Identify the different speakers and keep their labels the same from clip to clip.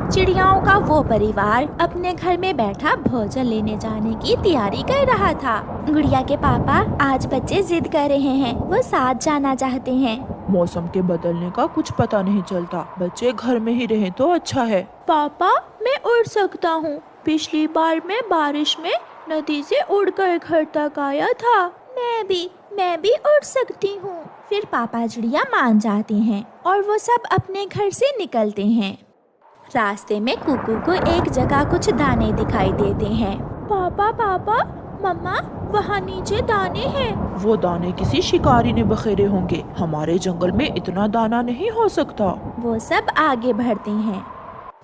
Speaker 1: चिड़ियाओं का वो परिवार अपने घर में बैठा भोजन लेने जाने की तैयारी कर रहा था। गुड़िया के पापा, आज बच्चे जिद कर रहे हैं, वो साथ जाना चाहते हैं।
Speaker 2: मौसम के बदलने का कुछ पता नहीं चलता, बच्चे घर में ही रहें तो अच्छा है।
Speaker 1: पापा, मैं उड़ सकता हूँ। पिछली बार मैं बारिश में नदी से उड़कर घर तक आया था। मैं भी उड़ सकती हूँ। फिर पापा चिड़िया मान जाते हैं और वो सब अपने घर से निकलते हैं। रास्ते में कुकू को एक जगह कुछ दाने दिखाई देते हैं। पापा, मम्मा, वहाँ नीचे दाने हैं।
Speaker 2: वो दाने किसी शिकारी ने बखेरे होंगे, हमारे जंगल में इतना दाना नहीं हो सकता।
Speaker 1: वो सब आगे बढ़ते हैं।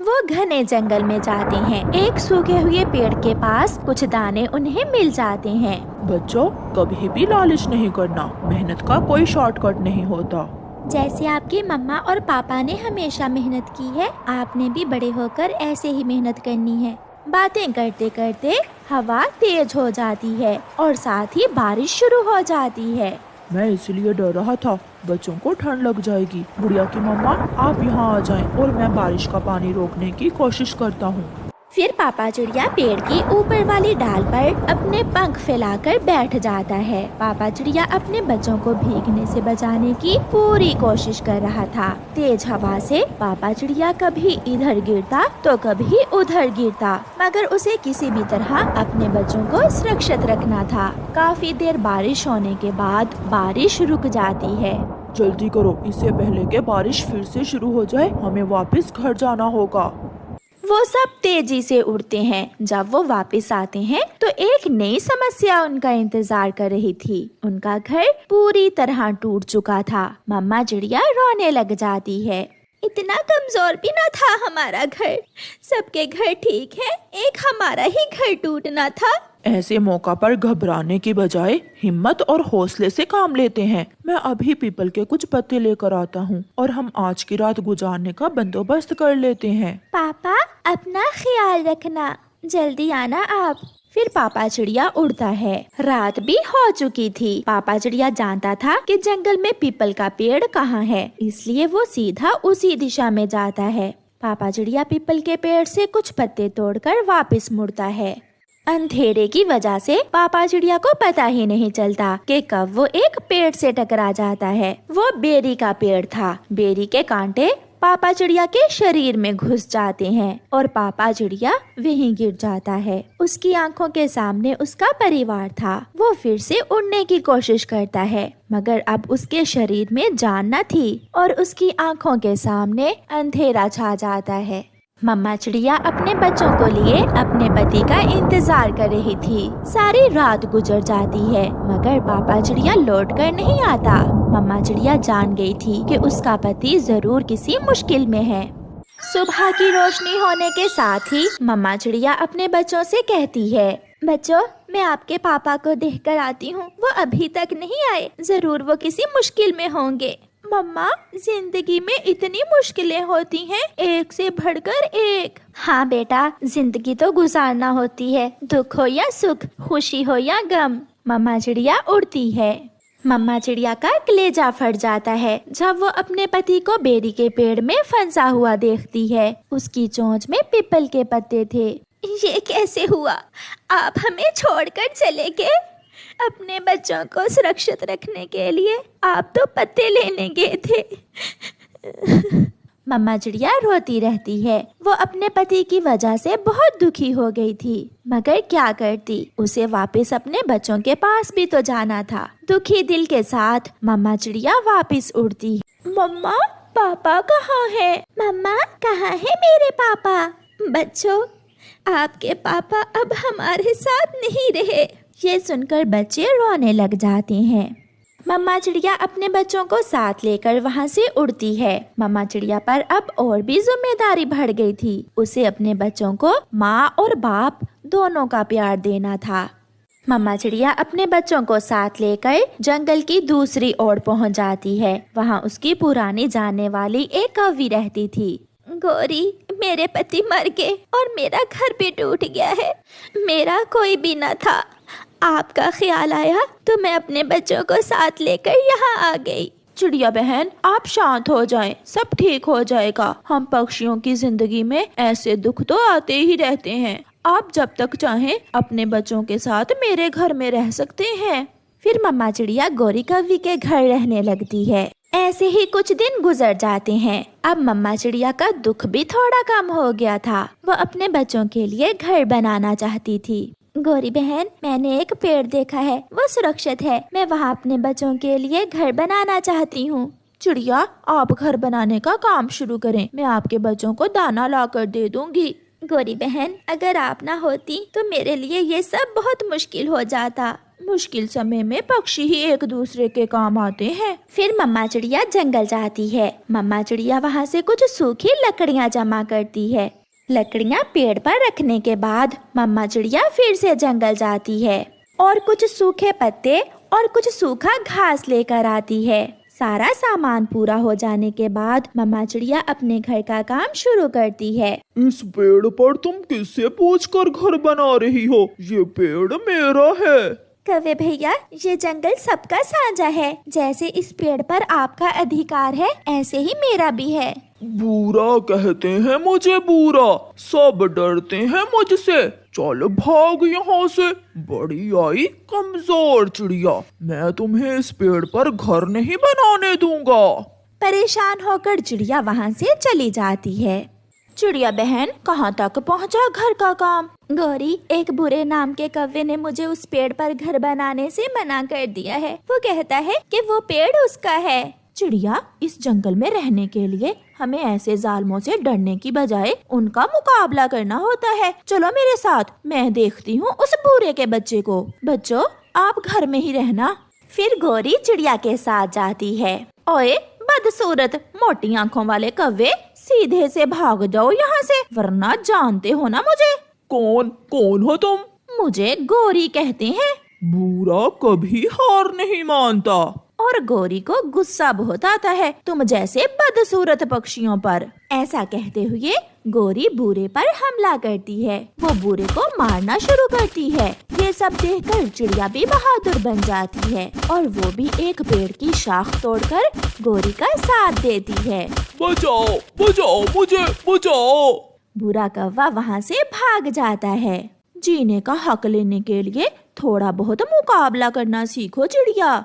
Speaker 1: वो घने जंगल में जाते हैं। एक सूखे हुए पेड़ के पास कुछ दाने उन्हें मिल जाते हैं।
Speaker 2: बच्चों, कभी भी लालच नहीं करना, मेहनत का कोई शॉर्टकट नहीं होता।
Speaker 1: जैसे आपकी मम्मा और पापा ने हमेशा मेहनत की है, आपने भी बड़े होकर ऐसे ही मेहनत करनी है। बातें करते करते हवा तेज हो जाती है और साथ ही बारिश शुरू हो जाती है।
Speaker 2: मैं इसलिए डर रहा था, बच्चों को ठंड लग जाएगी। गुड़िया की मम्मा, आप यहाँ आ जाएं और मैं बारिश का पानी रोकने की कोशिश करता हूँ।
Speaker 1: फिर पापा चिड़िया पेड़ की ऊपर वाली डाल पर अपने पंख फैलाकर बैठ जाता है। पापा चिड़िया अपने बच्चों को भीगने से बचाने की पूरी कोशिश कर रहा था। तेज हवा से पापा चिड़िया कभी इधर गिरता तो कभी उधर गिरता, मगर उसे किसी भी तरह अपने बच्चों को सुरक्षित रखना था। काफी देर बारिश होने के बाद बारिश रुक जाती है।
Speaker 2: जल्दी करो, इससे पहले कि बारिश फिर से शुरू हो जाए, हमें वापस घर जाना होगा।
Speaker 1: वो सब तेजी से उड़ते हैं। जब वो वापस आते हैं तो एक नई समस्या उनका इंतजार कर रही थी। उनका घर पूरी तरह टूट चुका था। मम्मा चिड़िया रोने लग जाती है। इतना कमजोर भी ना था हमारा घर, सबके घर ठीक है, एक हमारा ही घर टूटना था।
Speaker 2: ऐसे मौका पर घबराने की बजाय हिम्मत और हौसले से काम लेते हैं। मैं अभी पीपल के कुछ पत्ते लेकर आता हूँ और हम आज की रात गुजारने का बंदोबस्त कर लेते हैं।
Speaker 1: पापा, अपना ख्याल रखना, जल्दी आना आप। फिर पापा चिड़िया उड़ता है। रात भी हो चुकी थी। पापा चिड़िया जानता था कि जंगल में पीपल का पेड़ कहाँ है, इसलिए वो सीधा उसी दिशा में जाता है। पापा चिड़िया पीपल के पेड़ से कुछ पत्ते तोड़कर वापस मुड़ता है। अंधेरे की वजह से पापा चिड़िया को पता ही नहीं चलता कि कब वो एक पेड़ से टकरा जाता है। वो बेरी का पेड़ था। बेरी के कांटे पापा चिड़िया के शरीर में घुस जाते हैं और पापा चिड़िया वहीं गिर जाता है। उसकी आंखों के सामने उसका परिवार था। वो फिर से उड़ने की कोशिश करता है, मगर अब उसके शरीर में जान न थी और उसकी आंखों के सामने अंधेरा छा जाता है। मम्मा चिड़िया अपने बच्चों को लिए अपने पति का इंतजार कर रही थी। सारी रात गुजर जाती है, मगर पापा चिड़िया लौट कर नहीं आता। मम्मा चिड़िया जान गई थी कि उसका पति जरूर किसी मुश्किल में है। सुबह की रोशनी होने के साथ ही मम्मा चिड़िया अपने बच्चों से कहती है, बच्चों, मैं आपके पापा को देखकर आती हूँ, वो अभी तक नहीं आए, जरूर वो किसी मुश्किल में होंगे। मम्मा, जिंदगी में इतनी मुश्किलें होती हैं, एक से बढ़कर एक। हाँ बेटा, जिंदगी तो गुजारना होती है, दुख हो या सुख, खुशी हो या गम। मम्मा चिड़िया उड़ती है। मम्मा चिड़िया का कलेजा फट जाता है जब वो अपने पति को बेरी के पेड़ में फंसा हुआ देखती है। उसकी चोंच में पीपल के पत्ते थे। ये कैसे हुआ? आप हमें छोड़कर चले गए। अपने बच्चों को सुरक्षित रखने के लिए आप तो पत्ते लेने गए थे। मम्मा चिड़िया रोती रहती है। वो अपने पति की वजह से बहुत दुखी हो गई थी, मगर क्या करती, उसे वापस अपने बच्चों के पास भी तो जाना था। दुखी दिल के साथ मम्मा चिड़िया वापस उड़ती है। मम्मा, पापा कहाँ है? मम्मा, कहाँ है मेरे पापा? बच्चों, आपके पापा अब हमारे साथ नहीं रहे। ये सुनकर बच्चे रोने लग जाते हैं। मम्मा चिड़िया अपने बच्चों को साथ लेकर वहाँ से उड़ती है। मम्मा चिड़िया पर अब और भी जिम्मेदारी बढ़ गई थी। उसे अपने बच्चों को माँ और बाप दोनों का प्यार देना था। मम्मा चिड़िया अपने बच्चों को साथ लेकर जंगल की दूसरी ओर पहुँच जाती है। वहाँ उसकी पुरानी जानने वाली एक कौवी रहती थी। गौरी, मेरे पति मर गए और मेरा घर भी टूट गया है। मेरा कोई भी न था। आपका ख्याल आया तो मैं अपने बच्चों को साथ लेकर यहाँ आ गई। चिड़िया बहन, आप शांत हो जाएं, सब ठीक हो जाएगा। हम पक्षियों की जिंदगी में ऐसे दुख तो आते ही रहते हैं। आप जब तक चाहें अपने बच्चों के साथ मेरे घर में रह सकते हैं। फिर मम्मा चिड़िया गौरी कव्वी के घर रहने लगती है। ऐसे ही कुछ दिन गुजर जाते हैं। अब मम्मा चिड़िया का दुख भी थोड़ा कम हो गया था। वो अपने बच्चों के लिए घर बनाना चाहती थी। गौरी बहन, मैंने एक पेड़ देखा है, वो सुरक्षित है। मैं वहाँ अपने बच्चों के लिए घर बनाना चाहती हूँ। चिड़िया, आप घर बनाने का काम शुरू करें, मैं आपके बच्चों को दाना ला कर दे दूंगी। गौरी बहन, अगर आप ना होती तो मेरे लिए ये सब बहुत मुश्किल हो जाता। मुश्किल समय में पक्षी ही एक दूसरे के काम आते हैं। फिर मम्मा चिड़िया जंगल जाती है। मम्मा चिड़िया वहाँ से कुछ सूखी लकड़ियाँ जमा करती है। लकड़ियाँ पेड़ पर रखने के बाद मम्मा चिड़िया फिर से जंगल जाती है और कुछ सूखे पत्ते और कुछ सूखा घास लेकर आती है। सारा सामान पूरा हो जाने के बाद मम्मा चिड़िया अपने घर का काम शुरू करती है।
Speaker 2: इस पेड़ पर तुम किससे पूछकर घर बना रही हो? ये पेड़ मेरा है।
Speaker 1: कौवे भैया, ये जंगल सबका साझा है। जैसे इस पेड़ पर आपका अधिकार है, ऐसे ही मेरा भी है।
Speaker 2: बुरा कहते हैं मुझे बुरा, सब डरते हैं मुझसे। चल भाग यहाँ से, बड़ी आई कमजोर चिड़िया। मैं तुम्हें इस पेड़ पर घर नहीं बनाने दूंगा।
Speaker 1: परेशान होकर चिड़िया वहाँ से चली जाती है। चिड़िया बहन, कहाँ तक पहुँचा घर का काम? गौरी, एक बुरे नाम के कौवे ने मुझे उस पेड़ पर घर बनाने से मना कर दिया है। वो कहता है कि वो पेड़ उसका है। चिड़िया, इस जंगल में रहने के लिए हमें ऐसे जालमों से डरने की बजाय उनका मुकाबला करना होता है। चलो मेरे साथ, मैं देखती हूँ उस बुरे के बच्चे को। बच्चों, आप घर में ही रहना। फिर गौरी चिड़िया के साथ जाती है। ओए बदसूरत, मोटी आंखों वाले कौवे, सीधे से भाग जाओ यहाँ से, वरना जानते हो ना मुझे।
Speaker 2: कौन हो तुम?
Speaker 1: मुझे गौरी कहते हैं।
Speaker 2: बुरा कभी हार नहीं मानता।
Speaker 1: और गौरी को गुस्सा बहुत आता है तुम जैसे बदसूरत पक्षियों पर। ऐसा कहते हुए गौरी बूरे पर हमला करती है। वो बूरे को मारना शुरू करती है। ये सब देखकर चिड़िया भी बहादुर बन जाती है और वो भी एक पेड़ की शाख तोड़कर गौरी का साथ देती है।
Speaker 2: बचाओ, बचाओ, मुझे बचाओ।
Speaker 1: बुरा कौवा वहाँ से भाग जाता है। जीने का हक लेने के लिए थोड़ा बहुत मुकाबला करना सीखो चिड़िया।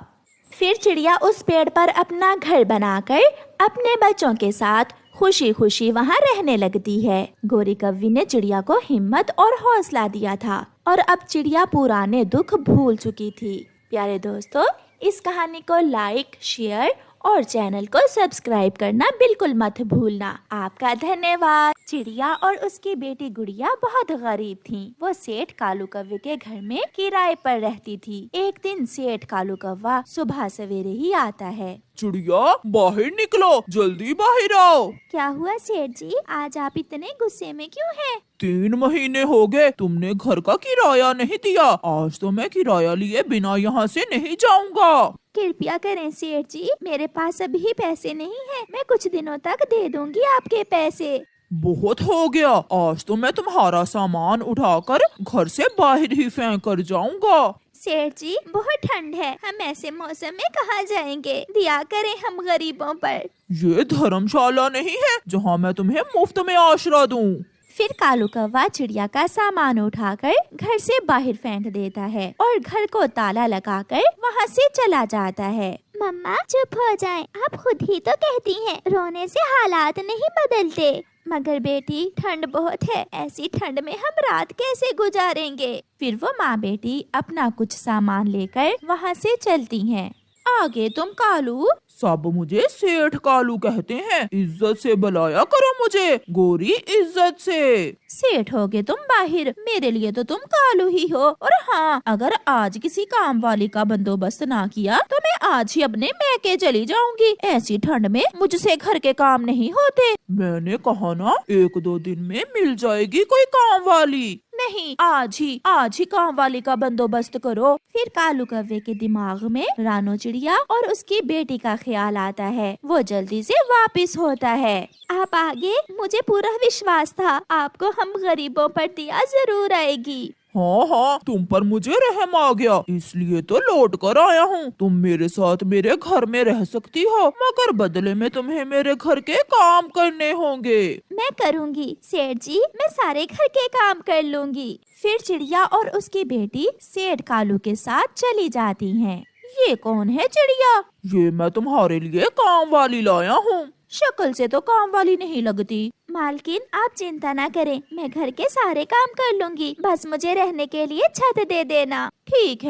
Speaker 1: फिर चिड़िया उस पेड़ पर अपना घर बनाकर अपने बच्चों के साथ खुशी खुशी वहाँ रहने लगती है। गौरी कव्वी ने चिड़िया को हिम्मत और हौसला दिया था और अब चिड़िया पुराने दुख भूल चुकी थी। प्यारे दोस्तों, इस कहानी को लाइक, शेयर और चैनल को सब्सक्राइब करना बिल्कुल मत भूलना। आपका धन्यवाद। चिड़िया और उसकी बेटी गुड़िया बहुत गरीब थीं। वो सेठ कालू कौवे के घर में किराए पर रहती थी। एक दिन सेठ कालू कौवा सुबह सवेरे ही आता है।
Speaker 2: चिड़िया, बाहर निकलो, जल्दी बाहर आओ।
Speaker 1: क्या हुआ सेठ जी, आज आप इतने गुस्से में क्यों हैं?
Speaker 2: 3 महीने हो गए तुमने घर का किराया नहीं दिया। आज तो मैं किराया लिए बिना यहाँ से नहीं जाऊँगा।
Speaker 1: कृपया करें सेठ जी, मेरे पास अभी पैसे नहीं हैं। मैं कुछ दिनों तक दे दूंगी आपके पैसे।
Speaker 2: बहुत हो गया, आज तो मैं तुम्हारा सामान उठाकर घर से बाहर ही फेंक कर जाऊंगा।
Speaker 1: सेठ जी, बहुत ठंड है, हम ऐसे मौसम में कहाँ जाएंगे? दिया करें हम गरीबों पर।
Speaker 2: ये धर्मशाला नहीं है जहाँ मैं तुम्हें मुफ्त में आश्रय दूं।
Speaker 1: फिर कालू कौवा चिड़िया का सामान उठाकर घर से बाहर फेंक देता है और घर को ताला लगाकर वहाँ से चला जाता है। मम्मा चुप हो जाएं, आप खुद ही तो कहती हैं रोने से हालात नहीं बदलते। मगर बेटी, ठंड बहुत है, ऐसी ठंड में हम रात कैसे गुजारेंगे? फिर वो माँ बेटी अपना कुछ सामान लेकर वहाँ से चलती हैं। आगे तुम कालू।
Speaker 2: सब मुझे सेठ कालू कहते हैं, इज्जत से बुलाया करो मुझे, गोरी इज्जत से।
Speaker 1: सेठ होगे तुम बाहिर, मेरे लिए तो तुम कालू ही हो। और हाँ, अगर आज किसी काम वाली का बंदोबस्त ना किया तो मैं आज ही अपने मैके चली जाऊंगी। ऐसी ठंड में मुझसे घर के काम नहीं होते।
Speaker 2: मैंने कहा ना, 1-2 दिन में मिल जाएगी कोई काम वाली।
Speaker 1: नहीं, आज ही काम वाली का बंदोबस्त करो। फिर कालू कौवे के दिमाग में रानो चिड़िया और उसकी बेटी का ख्याल आता है। वो जल्दी से वापस होता है। आप आगे, मुझे पूरा विश्वास था आपको हम गरीबों पर दया जरूर आएगी।
Speaker 2: हाँ हाँ, तुम पर मुझे रहम आ गया, इसलिए तो लौट कर आया हूँ। तुम मेरे साथ मेरे घर में रह सकती हो, मगर बदले में तुम्हें मेरे घर के काम करने होंगे।
Speaker 1: मैं करूँगी सेठ जी, मैं सारे घर के काम कर लूँगी। फिर चिड़िया और उसकी बेटी सेठ कालू के साथ चली जाती हैं। ये कौन है चिड़िया?
Speaker 2: ये मैं तुम्हारे लिए काम वाली लाया हूँ।
Speaker 1: शक्ल से तो काम वाली नहीं लगती। मालकिन आप चिंता ना करें, मैं घर के सारे काम कर लूँगी, बस मुझे रहने के लिए छत दे देना। ठीक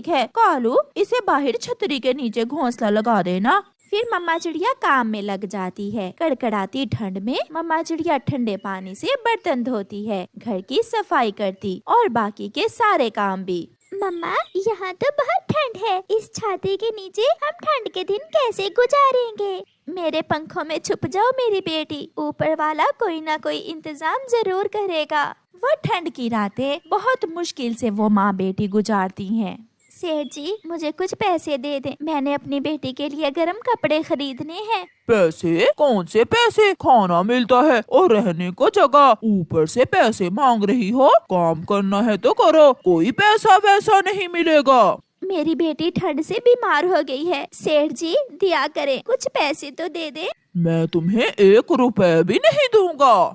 Speaker 1: है कालू, इसे बाहर छतरी के नीचे घोंसला लगा देना। फिर मम्मा चिड़िया काम में लग जाती है। कड़कड़ाती ठंड में मम्मा चिड़िया ठंडे पानी से बर्तन धोती है, घर की सफाई करती और बाकी के सारे काम भी। मम्मा, यहाँ तो बहुत ठंड है, इस छाते के नीचे हम ठंड के दिन कैसे गुजारेंगे? मेरे पंखों में छुप जाओ मेरी बेटी, ऊपर वाला कोई ना कोई इंतजाम जरूर करेगा। वो ठंड की रातें बहुत मुश्किल से वो माँ बेटी गुजारती हैं। सेठ जी, मुझे कुछ पैसे दे दें, मैंने अपनी बेटी के लिए गर्म कपड़े खरीदने हैं।
Speaker 2: पैसे? कौन से पैसे? खाना मिलता है और रहने को जगह, ऊपर से पैसे मांग रही हो? काम करना है तो करो, कोई पैसा वैसा नहीं मिलेगा।
Speaker 1: मेरी बेटी ठंड से बीमार हो गई है, सेठ जी दिया करें, कुछ पैसे तो दे दे।
Speaker 2: मैं तुम्हें 1 रुपए भी नहीं दूंगा।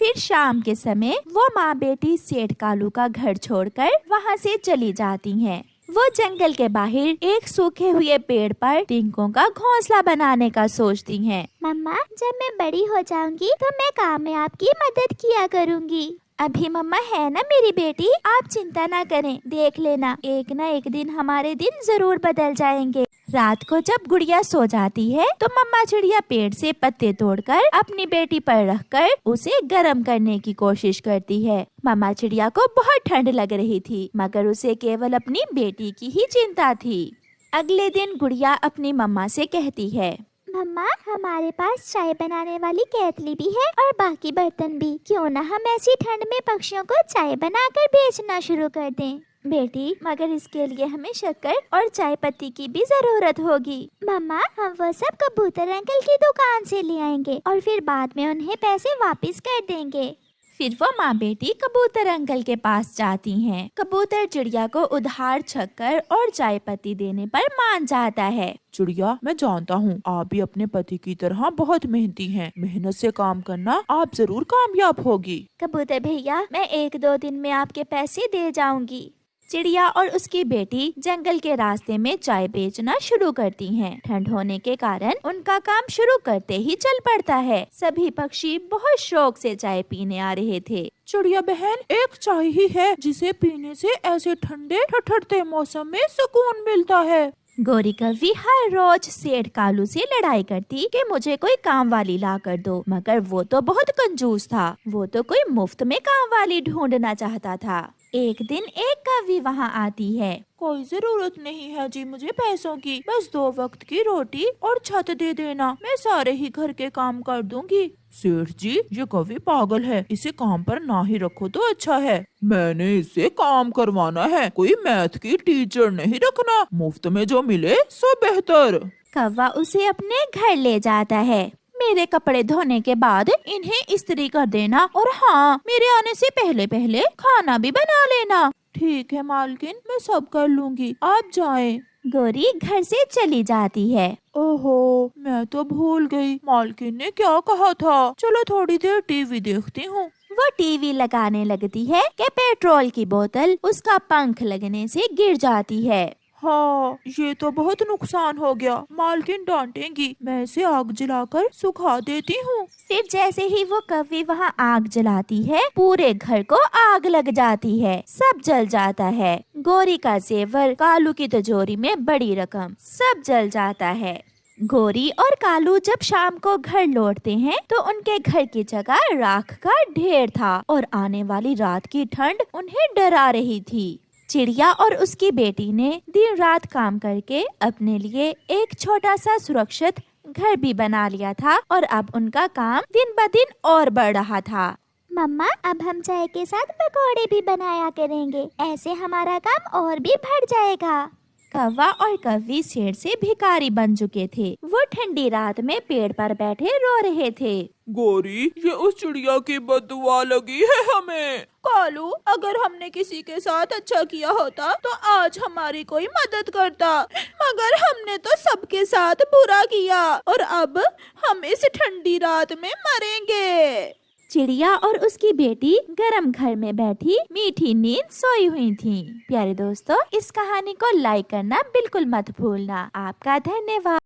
Speaker 1: फिर शाम के समय वो माँ बेटी सेठ कालू का घर छोड़कर वहाँ से चली जाती हैं। वो जंगल के बाहर एक सूखे हुए पेड़ पर टिंकों का घोंसला बनाने का सोचती हैं। मम्मा, जब मैं बड़ी हो जाऊंगी तो मैं काम में आपकी मदद किया करूंगी। अभी मम्मा है ना मेरी बेटी, आप चिंता ना करें, देख लेना एक ना एक दिन हमारे दिन जरूर बदल जाएंगे। रात को जब गुड़िया सो जाती है तो मम्मा चिड़िया पेड़ से पत्ते तोड़कर अपनी बेटी पर रखकर उसे गर्म करने की कोशिश करती है। मम्मा चिड़िया को बहुत ठंड लग रही थी, मगर उसे केवल अपनी बेटी की ही चिंता थी। अगले दिन गुड़िया अपनी मम्मा से कहती है, मम्मा, हमारे पास चाय बनाने वाली केतली भी है और बाकी बर्तन भी, क्यों ना हम ऐसी ठंड में पक्षियों को चाय बनाकर बेचना शुरू कर दें। बेटी, मगर इसके लिए हमें शक्कर और चाय पत्ती की भी जरूरत होगी। मम्मा, हम वो सब कबूतर अंकल की दुकान से ले आएंगे और फिर बाद में उन्हें पैसे वापस कर देंगे। फिर वो माँ बेटी कबूतर अंकल के पास जाती हैं। कबूतर चिड़िया को उधार शक्कर और चाय पत्ती देने पर मान जाता है।
Speaker 2: चिड़िया, मैं जानता हूँ आप भी अपने पति की तरह बहुत मेहनती हैं। मेहनत से काम करना, आप जरूर कामयाब होगी।
Speaker 1: कबूतर भैया, मैं 1-2 दिन में आपके पैसे दे जाऊंगी। चिड़िया और उसकी बेटी जंगल के रास्ते में चाय बेचना शुरू करती हैं। ठंड होने के कारण उनका काम शुरू करते ही चल पड़ता है। सभी पक्षी बहुत शौक से चाय पीने आ रहे थे।
Speaker 2: चिड़िया बहन, एक चाय ही है जिसे पीने से ऐसे ठंडे ठठरते मौसम में सुकून मिलता है।
Speaker 1: गोरी कौवी हर रोज सेठ कालू से लड़ाई करती कि मुझे कोई काम वाली ला कर दो, मगर वो तो बहुत कंजूस था। वो तो कोई मुफ्त में काम वाली ढूंढना चाहता था। एक दिन एक कौवी वहाँ आती है।
Speaker 2: कोई जरूरत नहीं है जी मुझे पैसों की, बस 2 वक्त की रोटी और छत दे देना, मैं सारे ही घर के काम कर दूंगी। सेठ जी, ये कौवी पागल है, इसे काम पर ना ही रखो तो अच्छा है। मैंने इससे काम करवाना है, कोई मैथ की टीचर नहीं रखना, मुफ्त में जो मिले सो बेहतर।
Speaker 1: कौवा उसे अपने घर ले जाता है। मेरे कपड़े धोने के बाद इन्हें इस्त्री कर देना और हाँ, मेरे आने से पहले पहले खाना भी बना लेना।
Speaker 2: ठीक है मालकिन, मैं सब कर लूंगी, आप जाएं।
Speaker 1: गोरी घर से चली जाती है।
Speaker 2: ओहो, मैं तो भूल गई, मालकिन ने क्या कहा था। चलो थोड़ी देर टीवी देखती हूँ।
Speaker 1: वो टीवी लगाने लगती है कि पेट्रोल की बोतल उसका पंख लगने से गिर जाती है।
Speaker 2: हाँ, ये तो बहुत नुकसान हो गया, मालकिन डांटेंगी, मैं इसे आग जलाकर सुखा देती हूँ।
Speaker 1: फिर जैसे ही वो कौवी वहाँ आग जलाती है, पूरे घर को आग लग जाती है, सब जल जाता है। गोरी का जेवर, कालू की तिजोरी में बड़ी रकम, सब जल जाता है। गोरी और कालू जब शाम को घर लौटते हैं तो उनके घर की जगह राख का ढेर था और आने वाली रात की ठंड उन्हें डरा रही थी। चिड़िया और उसकी बेटी ने दिन रात काम करके अपने लिए एक छोटा सा सुरक्षित घर भी बना लिया था और अब उनका काम दिन ब दिन और बढ़ रहा था। मम्मा, अब हम चाय के साथ पकौड़े भी बनाया करेंगे, ऐसे हमारा काम और भी बढ़ जाएगा। कौवा और कौवी शेर से भिखारी बन चुके थे। वो ठंडी रात में पेड़ पर बैठे रो रहे थे।
Speaker 2: गौरी, ये उस चिड़िया की बददुआ लगी है हमें।
Speaker 3: कालू, अगर हमने किसी के साथ अच्छा किया होता तो आज हमारी कोई मदद करता, मगर हमने तो सबके साथ बुरा किया और अब हम इस ठंडी रात में मरेंगे।
Speaker 1: चिड़िया और उसकी बेटी गर्म घर में बैठी मीठी नींद सोई हुई थी। प्यारे दोस्तों, इस कहानी को लाइक करना बिल्कुल मत भूलना। आपका धन्यवाद।